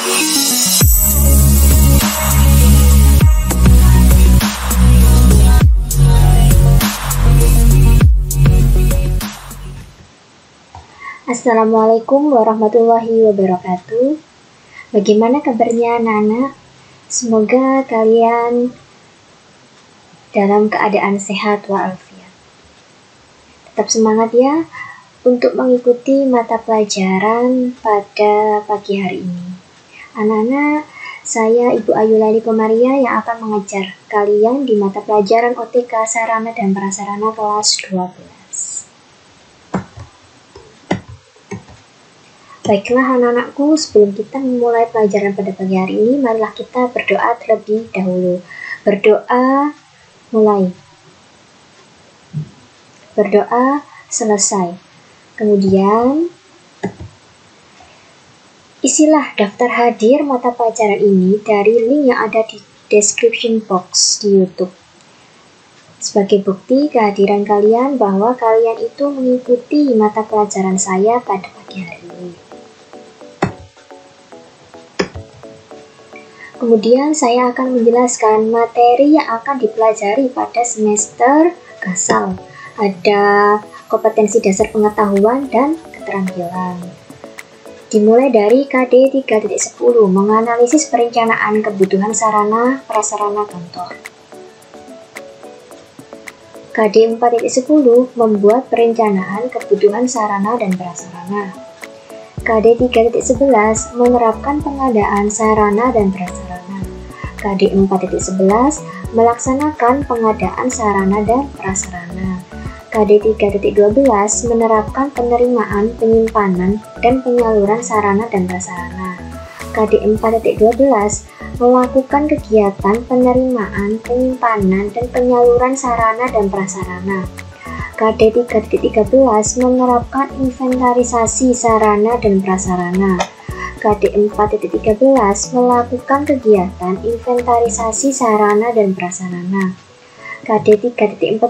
Assalamualaikum warahmatullahi wabarakatuh. Bagaimana kabarnya anak-anak? Semoga kalian dalam keadaan sehat walafiat. Tetap semangat ya untuk mengikuti mata pelajaran pada pagi hari ini. Anak-anak, saya Ibu Ayu Lali Komaria yang akan mengajar kalian di mata pelajaran OTK Sarana dan Prasarana kelas 12. Baiklah anak-anakku, sebelum kita memulai pelajaran pada pagi hari ini, marilah kita berdoa terlebih dahulu. Berdoa mulai. Berdoa selesai. Kemudian, isilah daftar hadir mata pelajaran ini dari link yang ada di description box di YouTube. Sebagai bukti kehadiran kalian bahwa kalian itu mengikuti mata pelajaran saya pada pagi hari ini. Kemudian saya akan menjelaskan materi yang akan dipelajari pada semester Gasal. Ada kompetensi dasar pengetahuan dan keterampilan. Dimulai dari KD 3.10, menganalisis perencanaan kebutuhan sarana prasarana kantor. KD 4.10, membuat perencanaan kebutuhan sarana dan prasarana. KD 3.11, menerapkan pengadaan sarana dan prasarana. KD 4.11, melaksanakan pengadaan sarana dan prasarana. KD 3.12, menerapkan penerimaan, penyimpanan, dan penyaluran sarana dan prasarana. KD 4.12, melakukan kegiatan penerimaan, penyimpanan, dan penyaluran sarana dan prasarana. KD 3.13, menerapkan inventarisasi sarana dan prasarana. KD 4.13, melakukan kegiatan inventarisasi sarana dan prasarana. KD 3.14,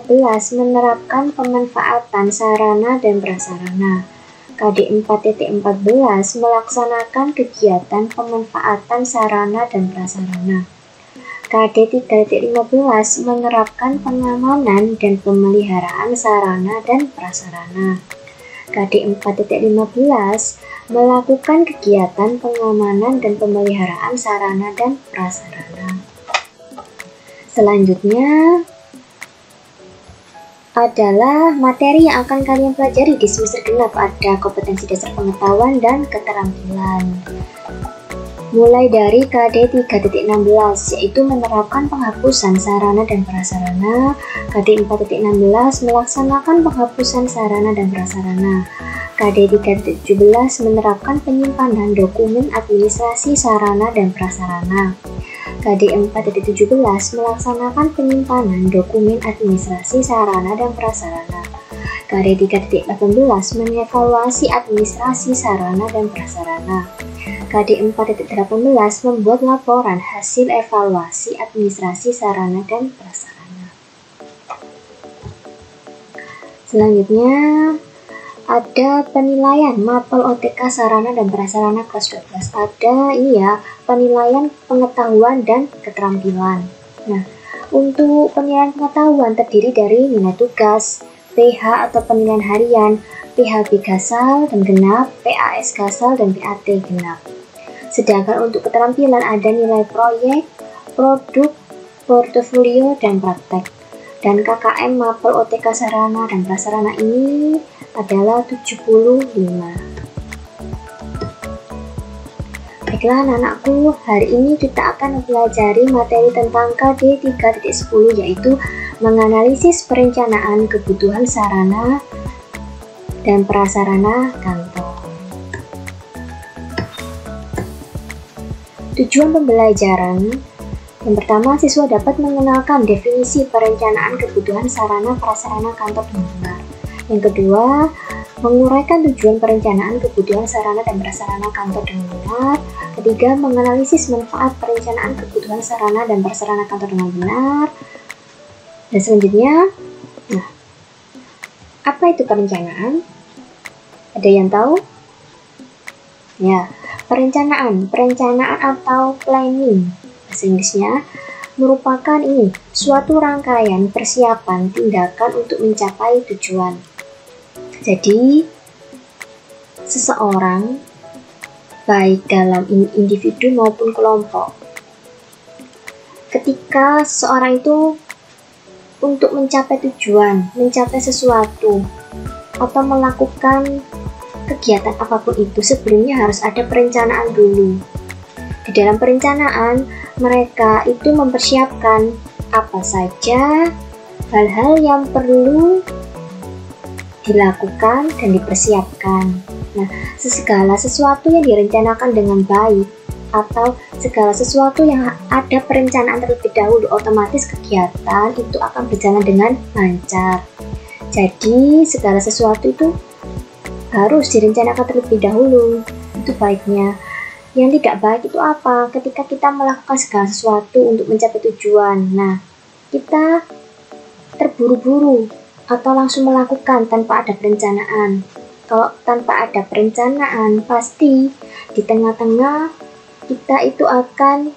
menerapkan pemanfaatan sarana dan prasarana. KD 4.14, melaksanakan kegiatan pemanfaatan sarana dan prasarana. KD 3.15, menerapkan pengamanan dan pemeliharaan sarana dan prasarana. KD 4.15, melakukan kegiatan pengamanan dan pemeliharaan sarana dan prasarana. Selanjutnya adalah materi yang akan kalian pelajari di semester genap. Ada kompetensi dasar pengetahuan dan keterampilan. Mulai dari KD 3.16, yaitu menerapkan penghapusan sarana dan prasarana. KD 4.16, melaksanakan penghapusan sarana dan prasarana. KD 3.17, menerapkan penyimpanan dokumen administrasi sarana dan prasarana. KD 4.17, melaksanakan penyimpanan dokumen administrasi sarana dan prasarana. KD 3.18, mengevaluasi administrasi sarana dan prasarana. KD 4.18, membuat laporan hasil evaluasi administrasi sarana dan prasarana. Selanjutnya ada penilaian mapel OTK sarana dan prasarana kelas 12. Ada ini ya, penilaian pengetahuan dan keterampilan. Nah, untuk penilaian pengetahuan terdiri dari nilai tugas, PH atau penilaian harian, PHB Gasal dan genap, PAS Gasal dan PAT genap. Sedangkan untuk keterampilan ada nilai proyek, produk, portofolio, dan praktek. Dan KKM mapel OTK sarana dan prasarana ini adalah 75. Baiklah anak-anakku, hari ini kita akan mempelajari materi tentang KD 3.10, yaitu menganalisis perencanaan kebutuhan sarana dan prasarana kantor. Tujuan pembelajaran: yang pertama, siswa dapat mengenalkan definisi perencanaan kebutuhan sarana prasarana kantor dengan benar. Yang kedua, menguraikan tujuan perencanaan kebutuhan sarana dan prasarana kantor dengan benar. Ketiga, menganalisis manfaat perencanaan kebutuhan sarana dan prasarana kantor dengan benar. Dan selanjutnya, nah, apa itu perencanaan? Ada yang tahu? Ya, perencanaan atau planning bahasa Inggrisnya merupakan suatu rangkaian persiapan tindakan untuk mencapai tujuan. Jadi, seseorang baik dalam individu maupun kelompok, ketika seseorang itu untuk mencapai tujuan, mencapai sesuatu, atau melakukan kegiatan apapun itu, sebelumnya harus ada perencanaan dulu. Di dalam perencanaan, mereka itu mempersiapkan apa saja hal-hal yang perlu dilakukan dan dipersiapkan. Nah, segala sesuatu yang direncanakan dengan baik atau segala sesuatu yang ada perencanaan terlebih dahulu, otomatis kegiatan itu akan berjalan dengan lancar. Jadi, segala sesuatu itu harus direncanakan terlebih dahulu. Itu baiknya. Yang tidak baik itu apa? Ketika kita melakukan segala sesuatu untuk mencapai tujuan. Nah, kita terburu-buru atau langsung melakukan tanpa ada perencanaan. Kalau tanpa ada perencanaan, pasti di tengah-tengah kita itu akan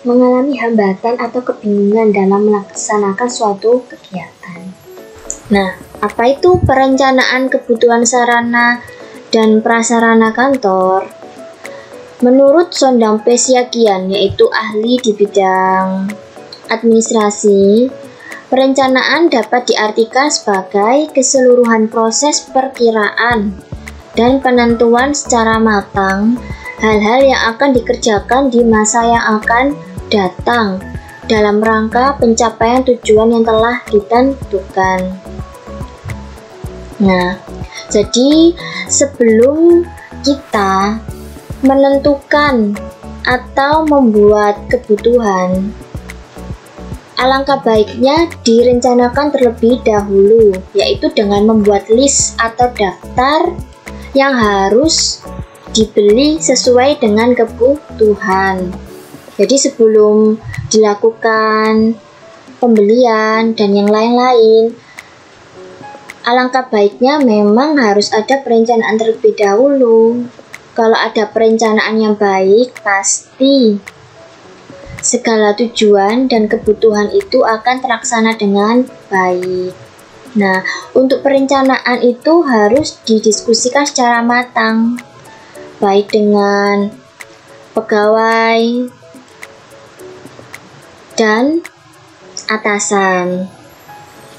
mengalami hambatan atau kebingungan dalam melaksanakan suatu kegiatan. Nah, apa itu perencanaan kebutuhan sarana dan prasarana kantor? Menurut Sondang P. Siagian, yaitu ahli di bidang administrasi, perencanaan dapat diartikan sebagai keseluruhan proses perkiraan dan penentuan secara matang hal-hal yang akan dikerjakan di masa yang akan datang dalam rangka pencapaian tujuan yang telah ditentukan. Nah, jadi sebelum kita menentukan atau membuat kebutuhan, alangkah baiknya direncanakan terlebih dahulu, yaitu dengan membuat list atau daftar yang harus dibeli sesuai dengan kebutuhan. Jadi sebelum dilakukan pembelian dan yang lain-lain, alangkah baiknya memang harus ada perencanaan terlebih dahulu. Kalau ada perencanaan yang baik, pasti segala tujuan dan kebutuhan itu akan terlaksana dengan baik. Nah, untuk perencanaan itu harus didiskusikan secara matang, baik dengan pegawai dan atasan.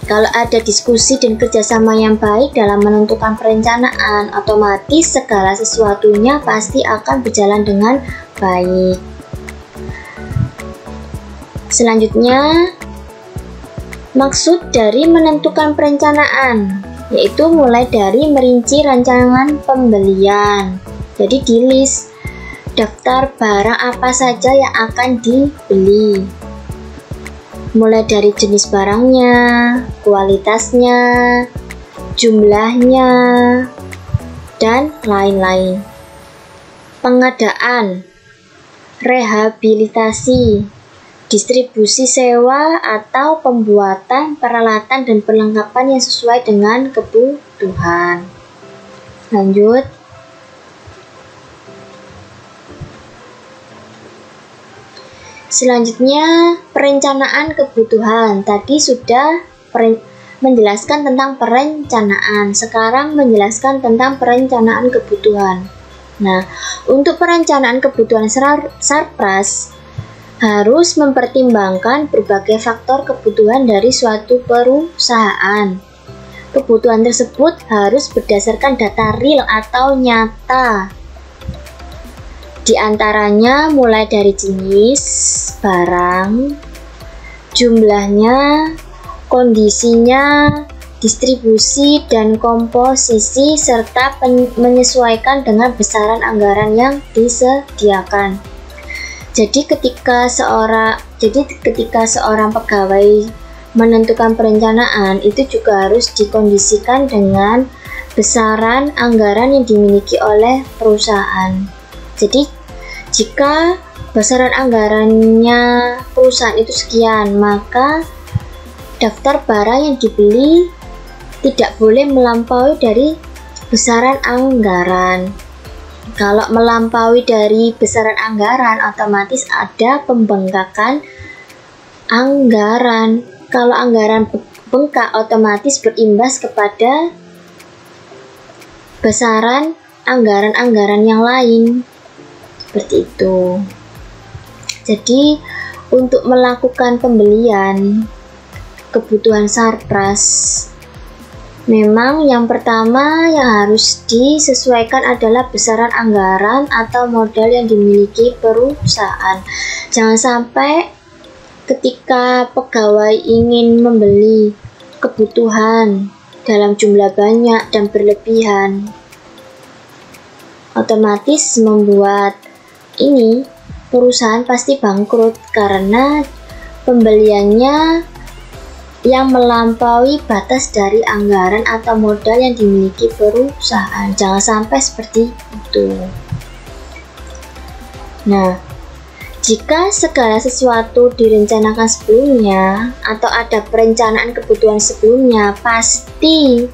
Kalau ada diskusi dan kerjasama yang baik dalam menentukan perencanaan, otomatis segala sesuatunya pasti akan berjalan dengan baik. Selanjutnya, maksud dari menentukan perencanaan, yaitu mulai dari merinci rancangan pembelian. Jadi di list daftar barang apa saja yang akan dibeli, mulai dari jenis barangnya, kualitasnya, jumlahnya, dan lain-lain. Pengadaan, rehabilitasi, distribusi sewa atau pembuatan peralatan dan perlengkapan yang sesuai dengan kebutuhan. Lanjut. Selanjutnya, perencanaan kebutuhan. Tadi sudah menjelaskan tentang perencanaan. Sekarang menjelaskan tentang perencanaan kebutuhan. Nah, untuk perencanaan kebutuhan Sarpras harus mempertimbangkan berbagai faktor kebutuhan dari suatu perusahaan. Kebutuhan tersebut harus berdasarkan data real atau nyata. Di antaranya mulai dari jenis barang, jumlahnya, kondisinya, distribusi dan komposisi, serta menyesuaikan dengan besaran anggaran yang disediakan. Jadi ketika seorang pegawai menentukan perencanaan, itu juga harus dikondisikan dengan besaran anggaran yang dimiliki oleh perusahaan. Jadi jika besaran anggarannya perusahaan itu sekian, maka daftar barang yang dibeli tidak boleh melampaui dari besaran anggaran. Kalau melampaui dari besaran anggaran, otomatis ada pembengkakan anggaran. Kalau anggaran bengkak, otomatis berimbas kepada besaran anggaran-anggaran yang lain. Seperti itu. Jadi, untuk melakukan pembelian kebutuhan sarpras, memang yang pertama yang harus disesuaikan adalah besaran anggaran atau modal yang dimiliki perusahaan. Jangan sampai ketika pegawai ingin membeli kebutuhan dalam jumlah banyak dan berlebihan, otomatis membuat perusahaan pasti bangkrut karena pembeliannya yang melampaui batas dari anggaran atau modal yang dimiliki perusahaan. Jangan sampai seperti itu. Nah, jika segala sesuatu direncanakan sebelumnya atau ada perencanaan kebutuhan sebelumnya, pasti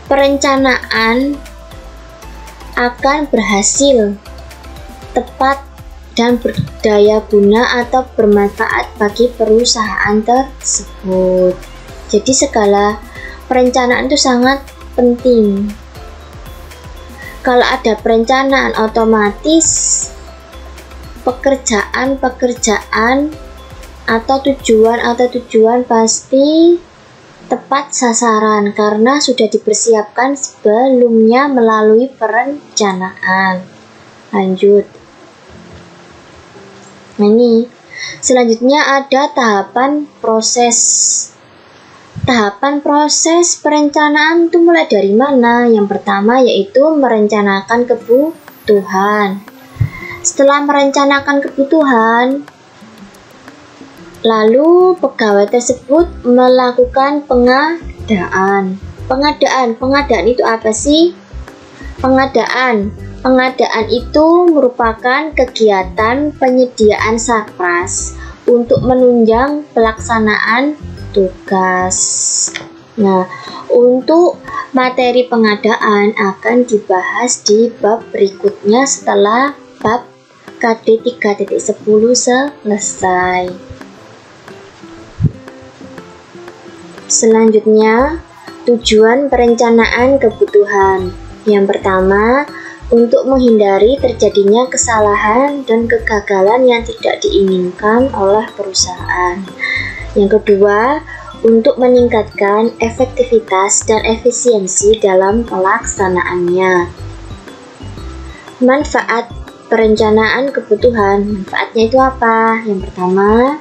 perencanaan akan berhasil, tepat, dan berdaya guna atau bermanfaat bagi perusahaan tersebut. Jadi segala perencanaan itu sangat penting. Kalau ada perencanaan, otomatis pekerjaan atau tujuan pasti tepat sasaran karena sudah dipersiapkan sebelumnya melalui perencanaan. Lanjut. Nah, ini selanjutnya ada tahapan proses. Tahapan proses perencanaan itu mulai dari mana? Yang pertama yaitu merencanakan kebutuhan. Setelah merencanakan kebutuhan, lalu pegawai tersebut melakukan pengadaan. Pengadaan itu apa sih? Pengadaan itu merupakan kegiatan penyediaan sarpras untuk menunjang pelaksanaan tugas. Nah, untuk materi pengadaan akan dibahas di bab berikutnya setelah bab KD 3.10 selesai. Selanjutnya, tujuan perencanaan kebutuhan. Yang pertama, untuk menghindari terjadinya kesalahan dan kegagalan yang tidak diinginkan oleh perusahaan. Yang kedua, untuk meningkatkan efektivitas dan efisiensi dalam pelaksanaannya. Manfaat perencanaan kebutuhan. Manfaatnya itu apa? Yang pertama,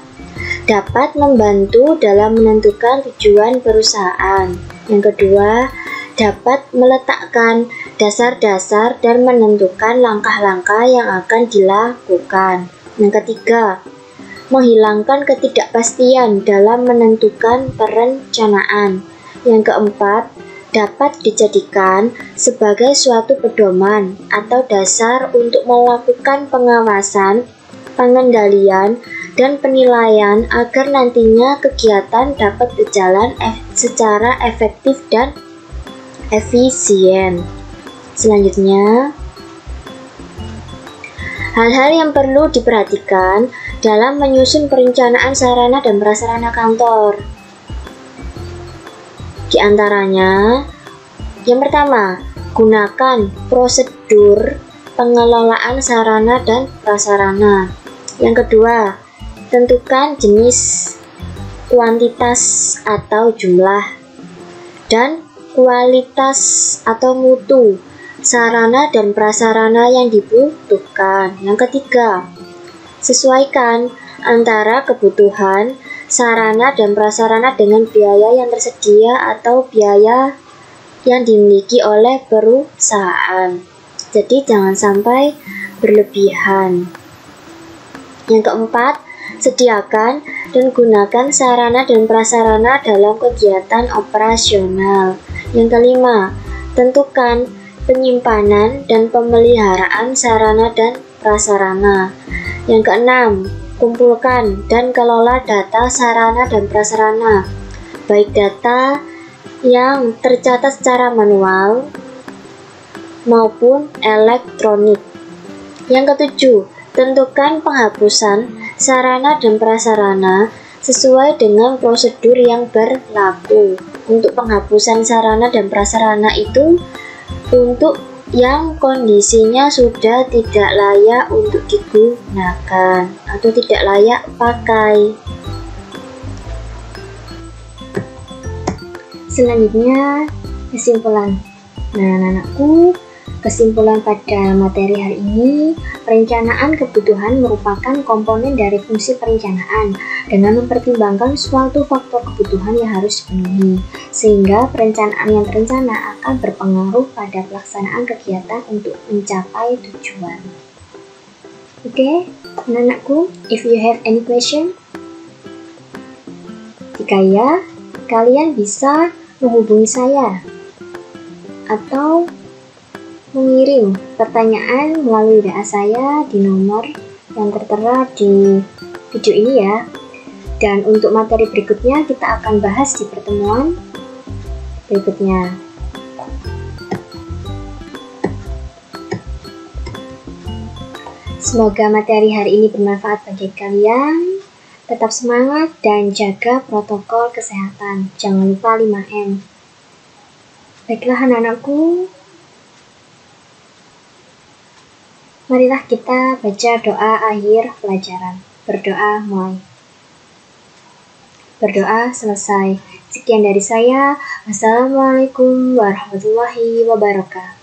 dapat membantu dalam menentukan tujuan perusahaan. Yang kedua, dapat meletakkan dasar-dasar dan menentukan langkah-langkah yang akan dilakukan. Yang ketiga, menghilangkan ketidakpastian dalam menentukan perencanaan. Yang keempat, dapat dijadikan sebagai suatu pedoman atau dasar untuk melakukan pengawasan, pengendalian, dan penilaian agar nantinya kegiatan dapat berjalan secara efektif dan efisien. Selanjutnya, hal-hal yang perlu diperhatikan dalam menyusun perencanaan sarana dan prasarana kantor. Di antaranya, yang pertama, gunakan prosedur pengelolaan sarana dan prasarana. Yang kedua, tentukan jenis, kuantitas atau jumlah, dan kualitas atau mutu sarana dan prasarana yang dibutuhkan. Yang ketiga, sesuaikan antara kebutuhan sarana dan prasarana dengan biaya yang tersedia atau biaya yang dimiliki oleh perusahaan. Jadi jangan sampai berlebihan. Yang keempat, sediakan dan gunakan sarana dan prasarana dalam kegiatan operasional. Yang kelima, tentukan penyimpanan dan pemeliharaan sarana dan prasarana. Yang keenam, kumpulkan dan kelola data sarana dan prasarana, baik data yang tercatat secara manual maupun elektronik. Yang ketujuh, tentukan penghapusan sarana dan prasarana sesuai dengan prosedur yang berlaku. Untuk penghapusan sarana dan prasarana itu untuk yang kondisinya sudah tidak layak untuk digunakan atau tidak layak pakai. Selanjutnya, kesimpulan. Nah, anak-anakku, kesimpulan pada materi hari ini, perencanaan kebutuhan merupakan komponen dari fungsi perencanaan dengan mempertimbangkan suatu faktor kebutuhan yang harus dipenuhi, sehingga perencanaan yang terencana akan berpengaruh pada pelaksanaan kegiatan untuk mencapai tujuan. Oke, anak-anakku, if you have any question, jika ya, kalian bisa menghubungi saya atau mengirim pertanyaan melalui WA saya di nomor yang tertera di video ini ya. Dan untuk materi berikutnya kita akan bahas di pertemuan berikutnya. Semoga materi hari ini bermanfaat bagi kalian. Tetap semangat dan jaga protokol kesehatan. Jangan lupa 5M. Baiklah anak-anakku, marilah kita baca doa akhir pelajaran. Berdoa mulai. Berdoa selesai. Sekian dari saya. Wassalamualaikum warahmatullahi wabarakatuh.